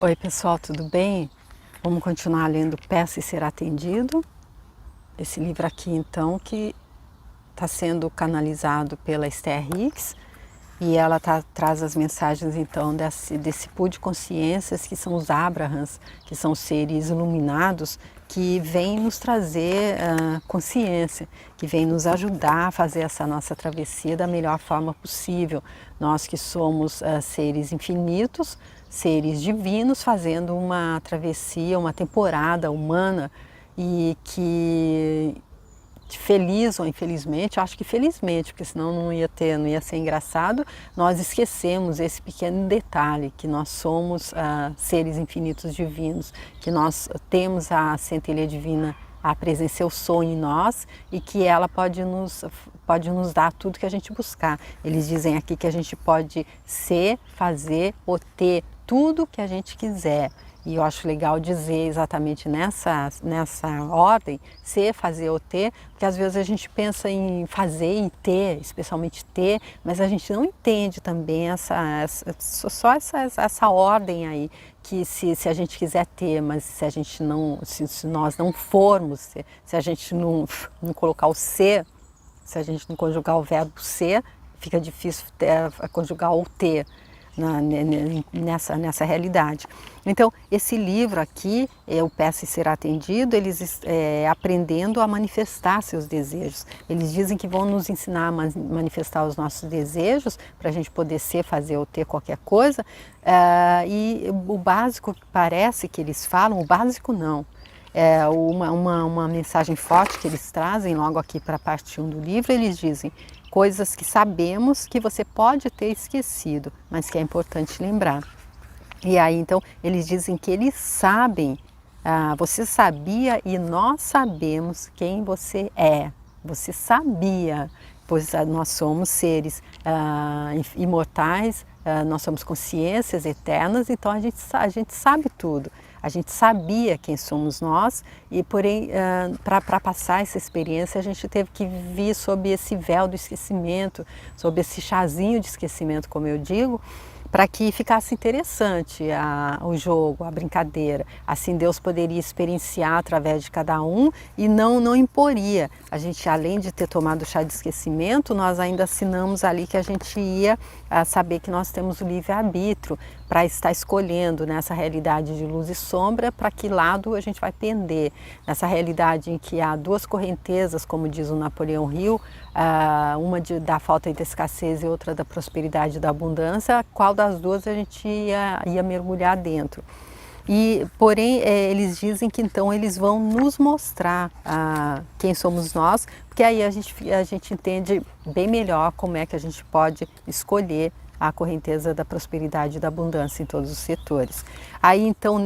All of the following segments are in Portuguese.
Oi pessoal, tudo bem? Vamos continuar lendo Peça e Ser Atendido. Esse livro aqui então que está sendo canalizado pela Esther Hicks e ela traz as mensagens então desse pool de consciências que são os Abrahams, que são seres iluminados que vêm nos trazer consciência, que vêm nos ajudar a fazer essa nossa travessia da melhor forma possível. Nós que somos seres infinitos, seres divinos, fazendo uma travessia, uma temporada humana e que feliz ou infelizmente, acho que felizmente, porque senão não ia ser engraçado, nós esquecemos esse pequeno detalhe, que nós somos seres infinitos divinos, que nós temos a centelha divina, a presença, eu sou em nós e que ela pode nos dar tudo que a gente buscar. Eles dizem aqui que a gente pode ser, fazer ou ter tudo que a gente quiser. E eu acho legal dizer exatamente nessa ordem, ser, fazer ou ter, porque às vezes a gente pensa em fazer e ter, especialmente ter, mas a gente não entende também só essa ordem aí, que se a gente quiser ter, mas se a gente não, se nós não formos, se a gente não colocar o ser, se a gente não conjugar o verbo ser, fica difícil conjugar o ter. Nessa realidade. Então, esse livro aqui, o Peça e Ser Atendido, eles aprendendo a manifestar seus desejos. Eles dizem que vão nos ensinar a manifestar os nossos desejos, para a gente poder ser, fazer ou ter qualquer coisa, e o básico que parece que eles falam, o básico não. É uma mensagem forte que eles trazem logo aqui para a parte 1 do livro, eles dizem: coisas que sabemos que você pode ter esquecido, mas que é importante lembrar. E aí então eles dizem que eles sabem, você sabia e nós sabemos quem você é. Você sabia, pois nós somos seres imortais, nós somos consciências eternas, então a gente sabe tudo. A gente sabia quem somos nós e, porém, para passar essa experiência, a gente teve que vir sob esse véu do esquecimento, sob esse chazinho de esquecimento, como eu digo, para que ficasse interessante o jogo, a brincadeira. Assim Deus poderia experienciar através de cada um e não imporia. A gente, além de ter tomado o chá de esquecimento, nós ainda assinamos ali que a gente ia saber que nós temos o livre-arbítrio para estar escolhendo nessa realidade de luz e sombra, para que lado a gente vai pender. Nessa realidade em que há duas correntezas, como diz o Napoleão Hill, uma da falta e da escassez e outra da prosperidade e da abundância, qual das duas a gente ia mergulhar dentro. E, porém, eles dizem que então eles vão nos mostrar quem somos nós, porque aí a gente entende bem melhor como é que a gente pode escolher a correnteza da prosperidade e da abundância em todos os setores. Aí então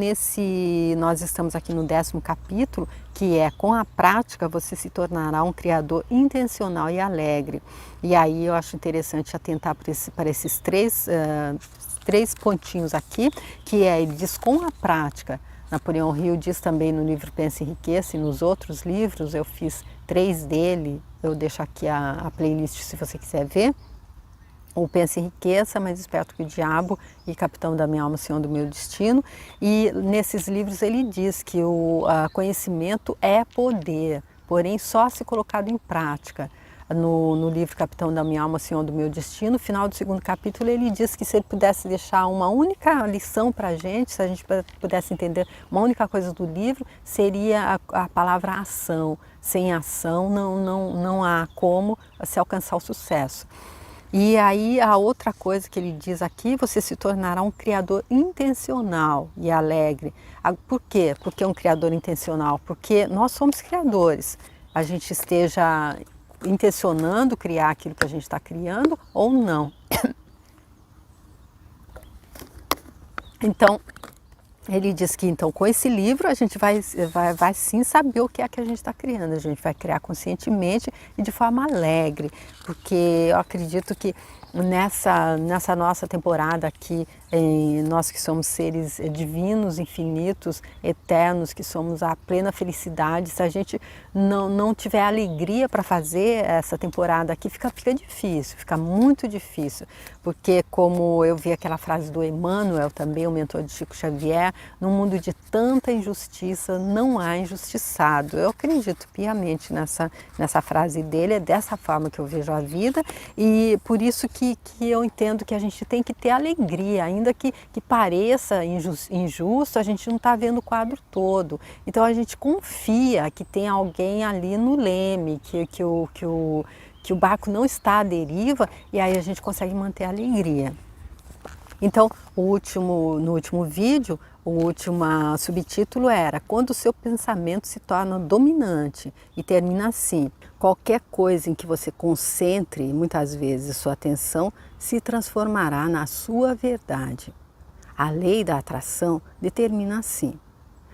nós estamos aqui no 10º capítulo, que é: com a prática você se tornará um criador intencional e alegre. E aí eu acho interessante atentar para esses três pontinhos aqui, que ele diz: com a prática. Napoleão Hill diz também no livro Pensa e Enriqueça, e nos outros livros, eu fiz 3 dele, eu deixo aqui a playlist se você quiser ver. O Pensa e Enriqueça, Mais Esperto que o Diabo e Capitão da Minha Alma, Senhor do Meu Destino. E nesses livros ele diz que o conhecimento é poder, porém só se colocado em prática. No livro Capitão da Minha Alma, Senhor do Meu Destino, no final do 2º capítulo, ele diz que se ele pudesse deixar uma única lição para a gente, se a gente pudesse entender uma única coisa do livro, seria a palavra ação. Sem ação não há como se alcançar o sucesso. E aí a outra coisa que ele diz aqui: você se tornará um criador intencional e alegre. Por quê? Porque é um criador intencional? Porque nós somos criadores. A gente esteja intencionando criar aquilo que a gente está criando ou não. Então, ele diz que então com esse livro a gente vai sim saber o que é que a gente está criando. A gente vai criar conscientemente e de forma alegre, porque eu acredito que nessa nossa temporada aqui, nós que somos seres divinos, infinitos, eternos, que somos a plena felicidade, se a gente não tiver alegria para fazer essa temporada aqui, fica difícil, fica muito difícil, porque como eu vi aquela frase do Emmanuel também, o mentor de Chico Xavier, num mundo de tanta injustiça, não há injustiçado. Eu acredito piamente nessa frase dele, é dessa forma que eu vejo a vida, e por isso que eu entendo que a gente tem que ter alegria, ainda que pareça injusto, a gente não está vendo o quadro todo. Então a gente confia que tem alguém ali no leme, que o barco não está à deriva, e aí a gente consegue manter a alegria. Então, no último vídeo, o último subtítulo era "Quando o seu pensamento se torna dominante", e termina assim: "Qualquer coisa em que você concentre muitas vezes sua atenção se transformará na sua verdade". A lei da atração determina assim: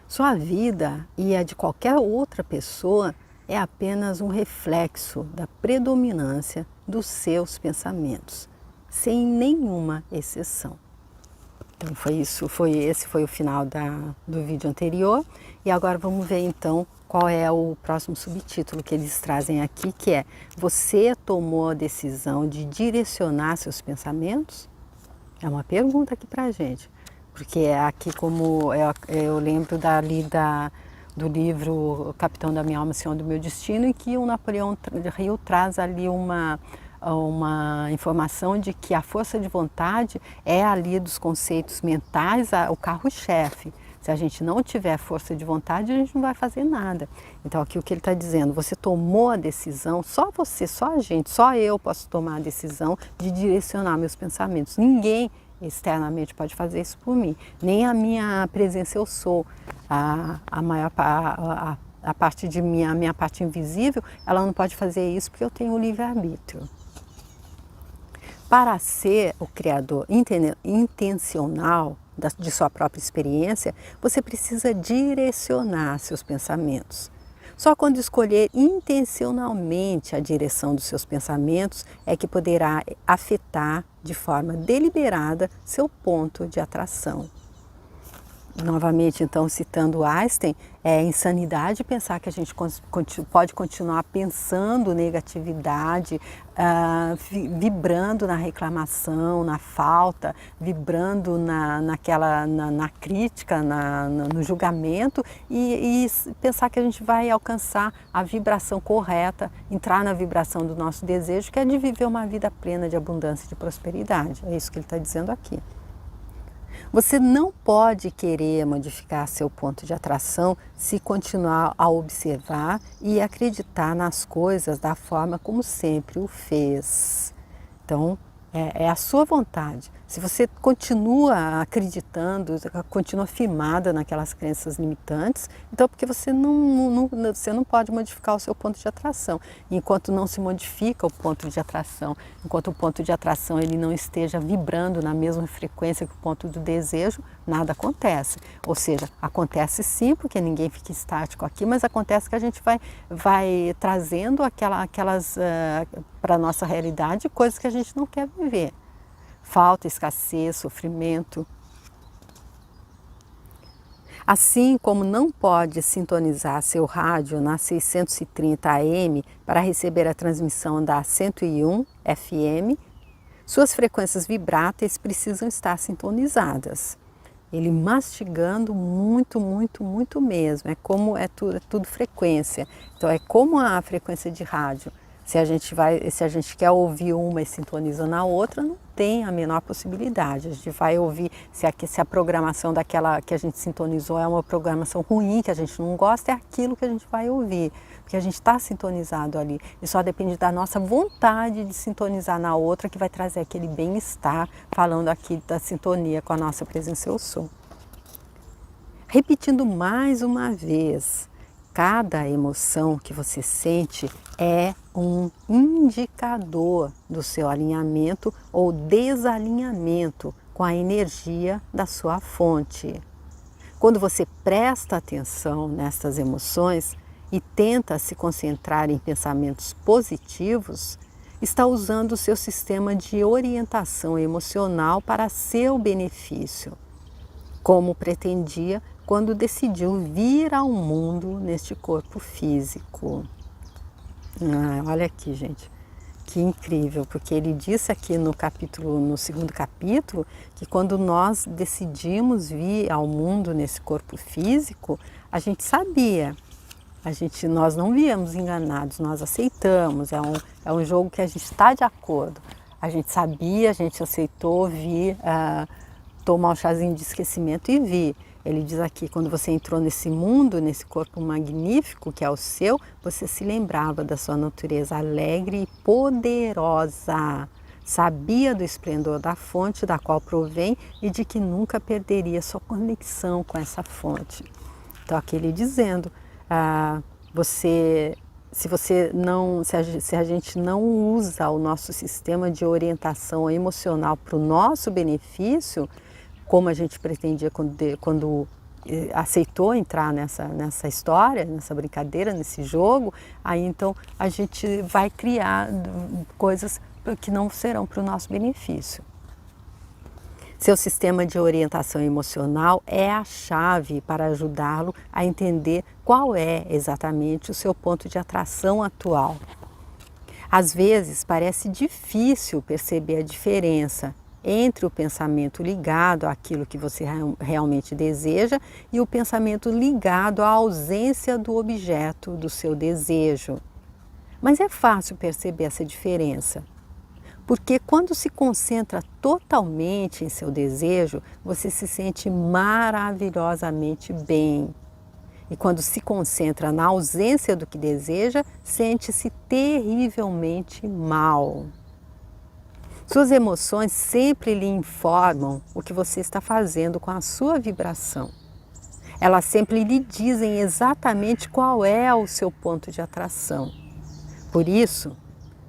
sua vida e a de qualquer outra pessoa é apenas um reflexo da predominância dos seus pensamentos, sem nenhuma exceção. Então esse foi o final do vídeo anterior, e agora vamos ver então qual é o próximo subtítulo que eles trazem aqui, que é: você tomou a decisão de direcionar seus pensamentos? É uma pergunta aqui pra gente, porque aqui, como eu lembro do livro O Capitão da Minha Alma, Senhor do Meu Destino, em que o Napoleão Hill traz ali uma informação de que a força de vontade é ali dos conceitos mentais o carro-chefe. Se a gente não tiver força de vontade, a gente não vai fazer nada. Então aqui o que ele está dizendo: você tomou a decisão, só você, só a gente, só eu posso tomar a decisão de direcionar meus pensamentos. Ninguém externamente pode fazer isso por mim, nem a minha presença eu sou, a parte de mim, a minha parte invisível, ela não pode fazer isso porque eu tenho o livre-arbítrio. Para ser o criador intencional de sua própria experiência, você precisa direcionar seus pensamentos. Só quando escolher intencionalmente a direção dos seus pensamentos é que poderá afetar de forma deliberada seu ponto de atração. Novamente, então, citando Einstein, é insanidade pensar que a gente pode continuar pensando negatividade, vibrando na reclamação, na falta, vibrando na crítica, no julgamento, e pensar que a gente vai alcançar a vibração correta, entrar na vibração do nosso desejo, que é de viver uma vida plena de abundância e de prosperidade. É isso que ele está dizendo aqui. Você não pode querer modificar seu ponto de atração se continuar a observar e acreditar nas coisas da forma como sempre o fez. Então, é a sua vontade. Se você continua acreditando, continua firmada naquelas crenças limitantes, então porque você não pode modificar o seu ponto de atração. Enquanto não se modifica o ponto de atração, enquanto o ponto de atração ele não esteja vibrando na mesma frequência que o ponto do desejo, nada acontece. Ou seja, acontece sim, porque ninguém fica estático aqui, mas acontece que a gente vai trazendo aquelas para a nossa realidade coisas que a gente não quer viver. Falta, escassez, sofrimento. Assim como não pode sintonizar seu rádio na 630 AM para receber a transmissão da 101 FM, suas frequências vibráteis precisam estar sintonizadas. Ele mastigando muito, muito, muito mesmo. É como é tudo frequência. Então é como a frequência de rádio. Se a gente quer ouvir uma e sintoniza na outra, não tem a menor possibilidade. A gente vai ouvir, se a programação daquela que a gente sintonizou é uma programação ruim, que a gente não gosta, é aquilo que a gente vai ouvir, porque a gente está sintonizado ali. E só depende da nossa vontade de sintonizar na outra, que vai trazer aquele bem-estar, falando aqui da sintonia com a nossa presença eu sou. Repetindo mais uma vez, cada emoção que você sente é um indicador do seu alinhamento ou desalinhamento com a energia da sua fonte. Quando você presta atenção nessas emoções e tenta se concentrar em pensamentos positivos, está usando o seu sistema de orientação emocional para seu benefício, como pretendia quando decidiu vir ao mundo neste corpo físico. Olha aqui, gente, que incrível, porque ele disse aqui no segundo capítulo, que quando nós decidimos vir ao mundo nesse corpo físico, a gente sabia, nós não viemos enganados, nós aceitamos, é um jogo que a gente está de acordo. A gente sabia, a gente aceitou vir, tomar um chazinho de esquecimento e vir. Ele diz aqui, quando você entrou nesse mundo, nesse corpo magnífico que é o seu, você se lembrava da sua natureza alegre e poderosa. Sabia do esplendor da fonte da qual provém e de que nunca perderia sua conexão com essa fonte. Então aqui ele dizendo, se a gente não usa o nosso sistema de orientação emocional para o nosso benefício, como a gente pretendia quando aceitou entrar nessa história, nessa brincadeira, nesse jogo, aí então a gente vai criar coisas que não serão para o nosso benefício. Seu sistema de orientação emocional é a chave para ajudá-lo a entender qual é exatamente o seu ponto de atração atual. Às vezes parece difícil perceber a diferença entre o pensamento ligado àquilo que você realmente deseja e o pensamento ligado à ausência do objeto do seu desejo. Mas é fácil perceber essa diferença, porque quando se concentra totalmente em seu desejo, você se sente maravilhosamente bem. E quando se concentra na ausência do que deseja, sente-se terrivelmente mal. Suas emoções sempre lhe informam o que você está fazendo com a sua vibração. Elas sempre lhe dizem exatamente qual é o seu ponto de atração. Por isso,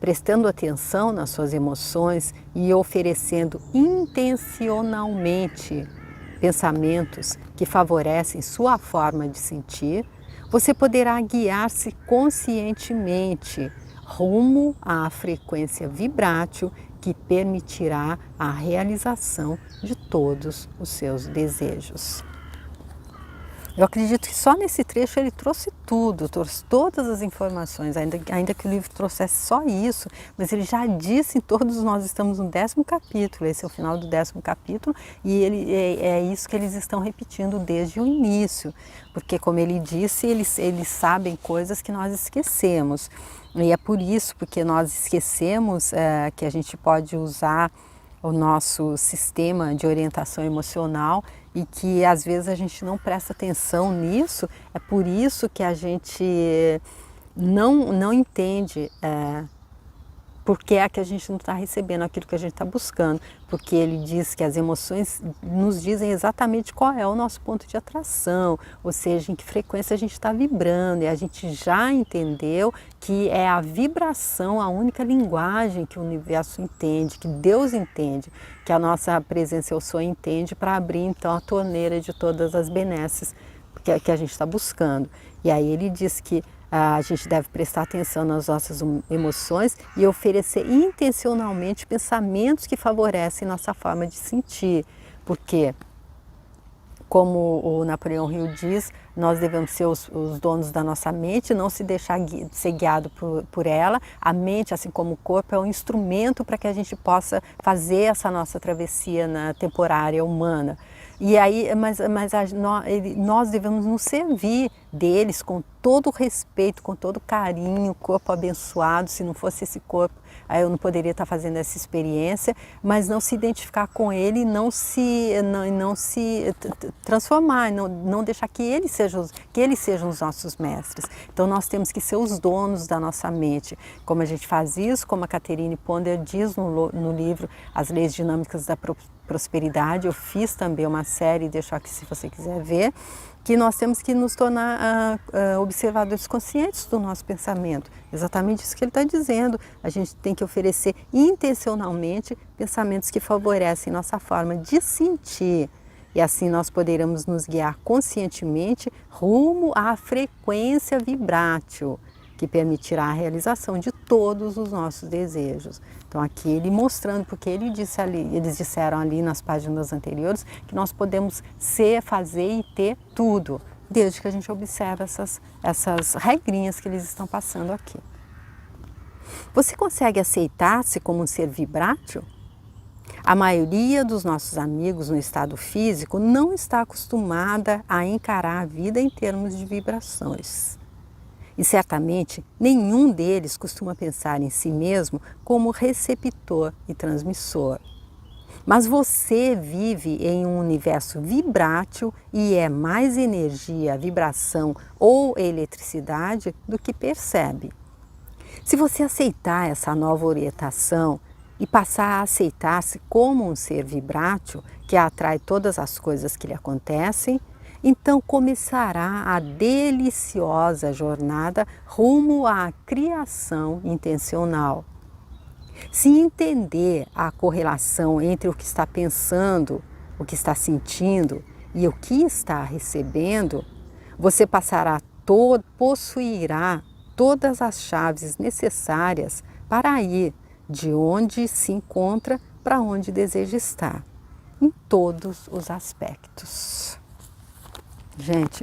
prestando atenção nas suas emoções e oferecendo intencionalmente pensamentos que favorecem sua forma de sentir, você poderá guiar-se conscientemente rumo à frequência vibrátil que permitirá a realização de todos os seus desejos. Eu acredito que só nesse trecho ele trouxe tudo, trouxe todas as informações, ainda que o livro trouxesse só isso, mas ele já disse em todos, nós estamos no 10º capítulo, esse é o final do 10º capítulo, e é isso que eles estão repetindo desde o início, porque como ele disse, eles sabem coisas que nós esquecemos, e é por isso, porque nós esquecemos que a gente pode usar o nosso sistema de orientação emocional e que às vezes a gente não presta atenção nisso, é por isso que a gente não entende por que é que a gente não está recebendo aquilo que a gente está buscando, porque ele diz que as emoções nos dizem exatamente qual é o nosso ponto de atração, ou seja, em que frequência a gente está vibrando, e a gente já entendeu que é a vibração a única linguagem que o universo entende, que Deus entende, que a nossa presença eu sou entende, para abrir então a torneira de todas as benesses que a gente está buscando. E aí ele diz que a gente deve prestar atenção nas nossas emoções e oferecer intencionalmente pensamentos que favorecem nossa forma de sentir, porque, como o Napoleão Hill diz, nós devemos ser os donos da nossa mente, não se deixar ser guiado por ela. A mente, assim como o corpo, é um instrumento para que a gente possa fazer essa nossa travessia temporária humana. E aí, nós devemos nos servir deles com todo o respeito, com todo o carinho, corpo abençoado. Se não fosse esse corpo, eu não poderia estar fazendo essa experiência, mas não se identificar com ele e não se transformar, não deixar que eles sejam os nossos mestres. Então nós temos que ser os donos da nossa mente. Como a gente faz isso, como a Catherine Ponder diz no livro As Leis Dinâmicas da Prosperidade, eu fiz também uma série, deixo aqui se você quiser ver, que nós temos que nos tornar observadores conscientes do nosso pensamento. Exatamente isso que ele está dizendo. A gente tem que oferecer intencionalmente pensamentos que favorecem nossa forma de sentir. E assim nós poderemos nos guiar conscientemente rumo à frequência vibrátil, que permitirá a realização de todos os nossos desejos. Então aqui ele mostrando, porque ele disse ali, eles disseram ali nas páginas anteriores que nós podemos ser, fazer e ter tudo, desde que a gente observe essas regrinhas que eles estão passando aqui. Você consegue aceitar-se como um ser vibrátil? A maioria dos nossos amigos no estado físico não está acostumada a encarar a vida em termos de vibrações. E certamente nenhum deles costuma pensar em si mesmo como receptor e transmissor. Mas você vive em um universo vibrátil e é mais energia, vibração ou eletricidade do que percebe. Se você aceitar essa nova orientação e passar a aceitar-se como um ser vibrátil que atrai todas as coisas que lhe acontecem, então começará a deliciosa jornada rumo à criação intencional. Se entender a correlação entre o que está pensando, o que está sentindo e o que está recebendo, você possuirá todas as chaves necessárias para ir de onde se encontra para onde deseja estar, em todos os aspectos. Gente,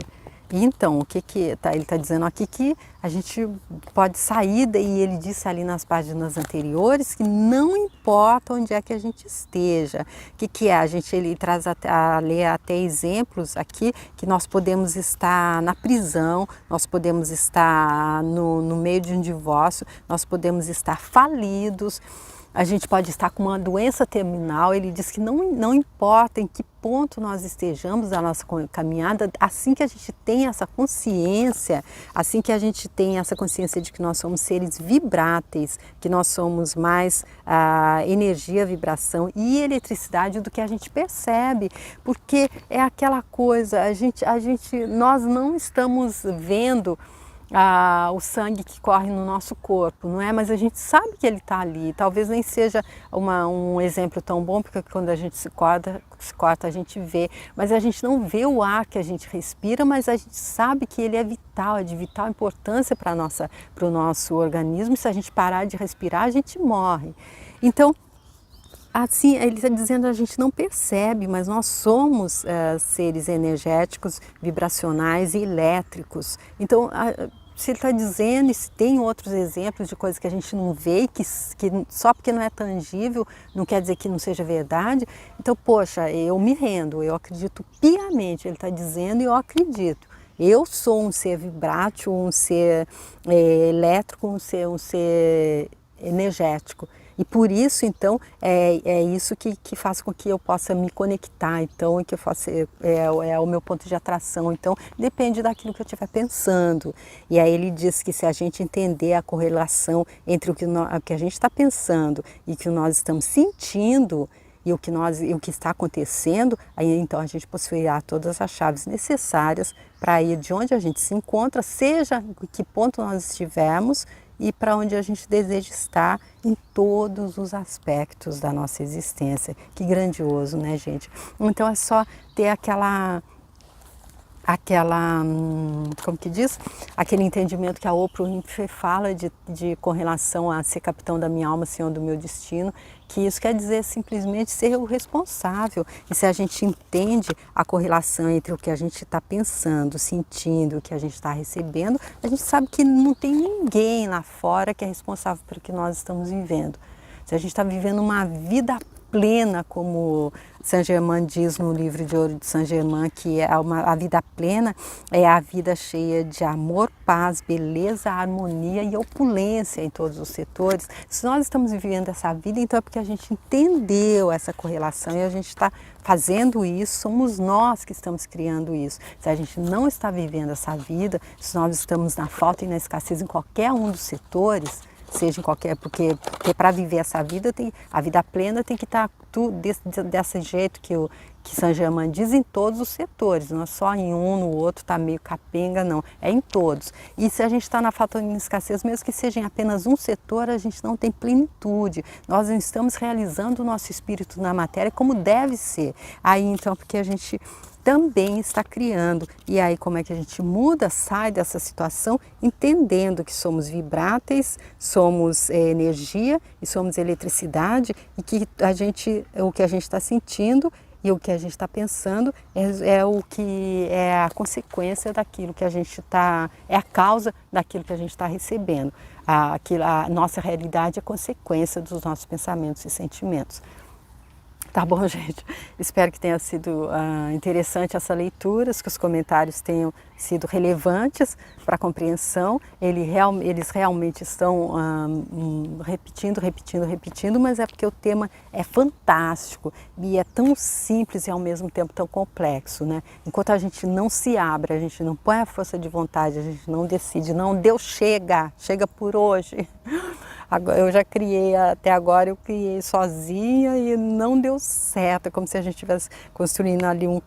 então o que ele está dizendo aqui que a gente pode sair, e ele disse ali nas páginas anteriores que não importa onde é que a gente esteja. O que é? Ele traz a ler até exemplos aqui que nós podemos estar na prisão, nós podemos estar no meio de um divórcio, nós podemos estar falidos, a gente pode estar com uma doença terminal. Ele diz que não importa em que ponto nós estejamos da nossa caminhada, assim que a gente tem essa consciência, assim que a gente tem essa consciência de que nós somos seres vibráteis, que nós somos mais energia, vibração e eletricidade do que a gente percebe, porque é aquela coisa, nós não estamos vendo o sangue que corre no nosso corpo, não é? Mas a gente sabe que ele está ali. Talvez nem seja um exemplo tão bom, porque quando a gente se corta a gente vê, mas a gente não vê o ar que a gente respira, mas a gente sabe que ele é vital, é de vital importância para o nosso organismo. E se a gente parar de respirar, a gente morre. Então, assim, ele está dizendo, a gente não percebe, mas nós somos seres energéticos, vibracionais e elétricos. Então, se ele está dizendo, e se tem outros exemplos de coisas que a gente não vê, que só porque não é tangível, não quer dizer que não seja verdade. Então, poxa, eu me rendo, eu acredito piamente, ele está dizendo e eu acredito. Eu sou um ser vibrátil, um ser elétrico, um ser energético. E por isso, então, é isso que faz com que eu possa me conectar, então, e que eu faça, é o meu ponto de atração. Então, depende daquilo que eu estiver pensando. E aí ele diz que se a gente entender a correlação entre o que a gente está pensando e o que nós estamos sentindo, e o que está acontecendo, aí então a gente possuirá todas as chaves necessárias para ir de onde a gente se encontra, seja em que ponto nós estivermos, e para onde a gente deseja estar em todos os aspectos da nossa existência. Que grandioso, né, gente? Então é só ter aquela como que diz? Aquele entendimento que a Oprah Winfrey fala com relação a ser capitão da minha alma, senhor do meu destino, que isso quer dizer simplesmente ser o responsável. E se a gente entende a correlação entre o que a gente está pensando, sentindo, o que a gente está recebendo, a gente sabe que não tem ninguém lá fora que é responsável pelo que nós estamos vivendo. Se a gente está vivendo uma vida plena, como Saint-Germain diz no livro de ouro de Saint-Germain, que a vida plena é a vida cheia de amor, paz, beleza, harmonia e opulência em todos os setores. Se nós estamos vivendo essa vida, então é porque a gente entendeu essa correlação e a gente está fazendo isso, somos nós que estamos criando isso. Se a gente não está vivendo essa vida, se nós estamos na falta e na escassez em qualquer um dos setores, seja em qualquer, porque para viver essa vida, a vida plena tem que estar tudo desse jeito que Saint-Germain diz, em todos os setores, não é só em um, no outro está meio capenga, não, é em todos. E se a gente está na falta e na escassez, mesmo que seja em apenas um setor, a gente não tem plenitude, nós não estamos realizando o nosso espírito na matéria como deve ser. Aí então, porque a gente também está criando. E aí como é que a gente muda, sai dessa situação, entendendo que somos vibráteis, somos energia e somos eletricidade, e que o que a gente está sentindo e o que a gente está pensando é o que é a consequência daquilo que a gente está, é a causa daquilo que a gente está recebendo. A nossa realidade é consequência dos nossos pensamentos e sentimentos. Tá bom, gente? Espero que tenha sido interessante essa leitura, que os comentários tenham sido relevantes para a compreensão. Eles realmente estão repetindo, mas é porque o tema é fantástico e é tão simples e ao mesmo tempo tão complexo, né? Enquanto a gente não se abre, a gente não põe a força de vontade, a gente não decide, não, Deus chega por hoje. Eu já criei, até agora eu criei sozinha e não deu certo, é como se a gente estivesse construindo ali um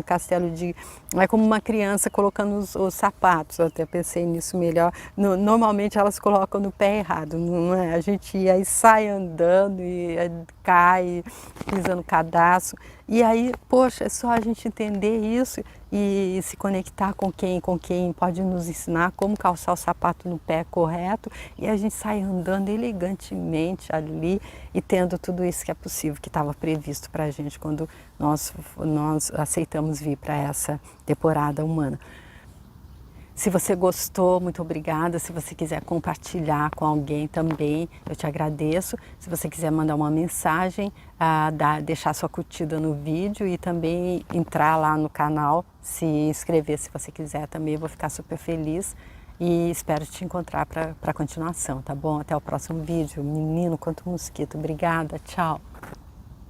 castelo de... É como uma criança colocando os sapatos, eu até pensei nisso melhor. Normalmente elas colocam no pé errado, não é? A gente ia e sai andando e cai, pisando cadastro. E aí, poxa, é só a gente entender isso e se conectar com quem pode nos ensinar como calçar o sapato no pé correto, e a gente sai andando elegantemente ali e tendo tudo isso que é possível, que estava previsto para a gente quando nós aceitamos vir para essa temporada humana. Se você gostou, muito obrigada. Se você quiser compartilhar com alguém também, eu te agradeço. Se você quiser mandar uma mensagem, deixar sua curtida no vídeo e também entrar lá no canal, se inscrever se você quiser também, eu vou ficar super feliz. E espero te encontrar para a continuação, tá bom? Até o próximo vídeo. Menino, quanto mosquito. Obrigada, tchau.